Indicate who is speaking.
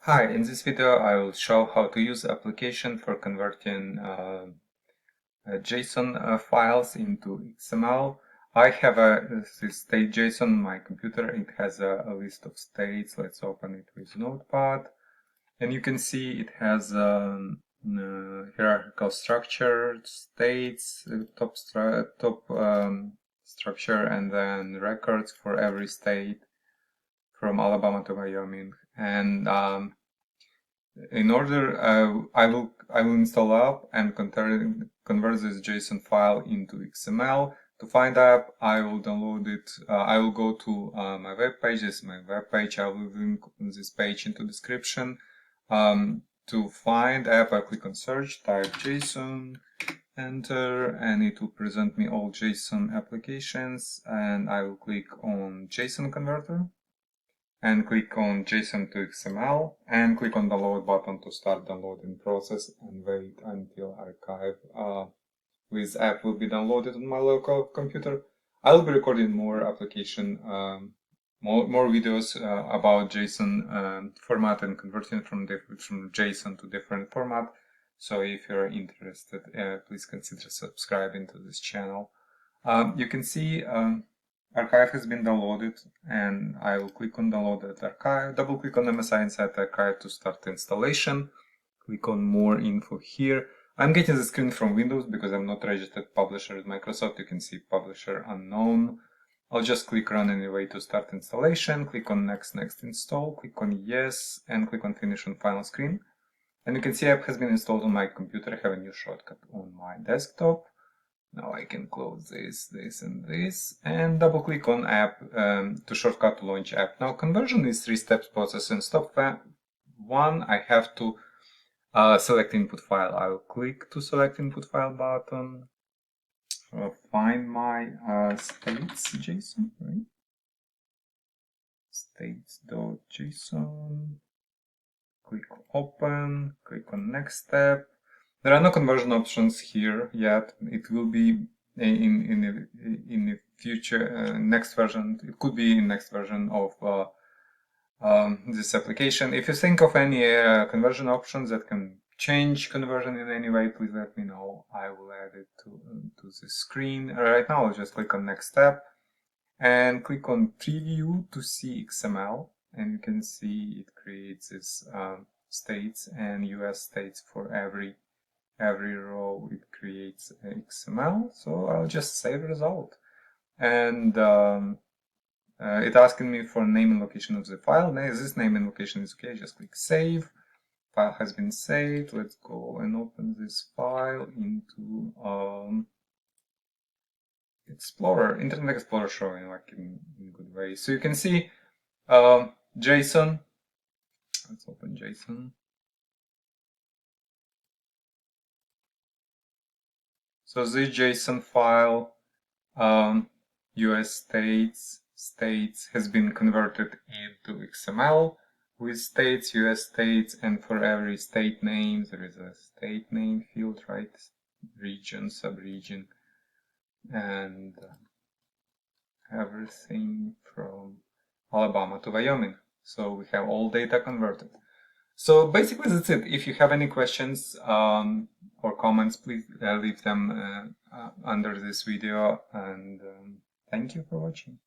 Speaker 1: Hi, in this video I will show how to use application for converting JSON files into XML. I have this state JSON on my computer. It has a list of states. Let's open it with Notepad. And you can see it has hierarchical structure, states, top structure, and then records for every state from Alabama to Wyoming. And in order, I will install app and convert this JSON file into XML. To find app, I will download it. I will go to my web page. This is my web page. I will link this page into description. To find app, I click on search, type JSON, enter, and it will present me all JSON applications. And I will click on JSON converter, and click on JSON to XML, and click on download button to start downloading process, and wait until archive with app will be downloaded on my local computer. I will be recording more application, more videos about JSON format and converting from JSON to different format. So if you're interested, please consider subscribing to this channel. You can see archive has been downloaded, and I will click on downloaded archive, double click on MSI inside archive to start installation, click on more info here. I'm getting the screen from Windows because I'm not registered publisher with Microsoft. You can see publisher unknown. I'll just click run anyway to start installation, click on next install, click on yes, and click on finish on final screen. And you can see app has been installed on my computer. I have a new shortcut on my desktop. Now I can close this, and double click on app to shortcut to launch app. Now conversion is 3-step process. In step 1, I have to select input file. I will click to select input file button, find my states.json, right? States.json, click open, click on next step. There are no conversion options here yet. It will be in the future, next version. It could be in next version of this application. If you think of any conversion options that can change conversion in any way, please let me know. I will add it to the screen. Right now, I'll just click on next step and click on preview to see XML, and you can see it creates this states and US states for every row. It creates XML, so I'll just save the result. And it asking me for name and location of the file. Now, this name and location is okay. Just click save. File has been saved. Let's go and open this file into Explorer, Internet Explorer, showing like in good way. So you can see JSON. Let's open JSON. So this JSON file, US states has been converted into XML with states, US states, and for every state name there is a state name field, right? Region, subregion, and everything from Alabama to Wyoming. So we have all data converted. So basically that's it. If you have any questions or comments, please leave them under this video, and thank you for watching.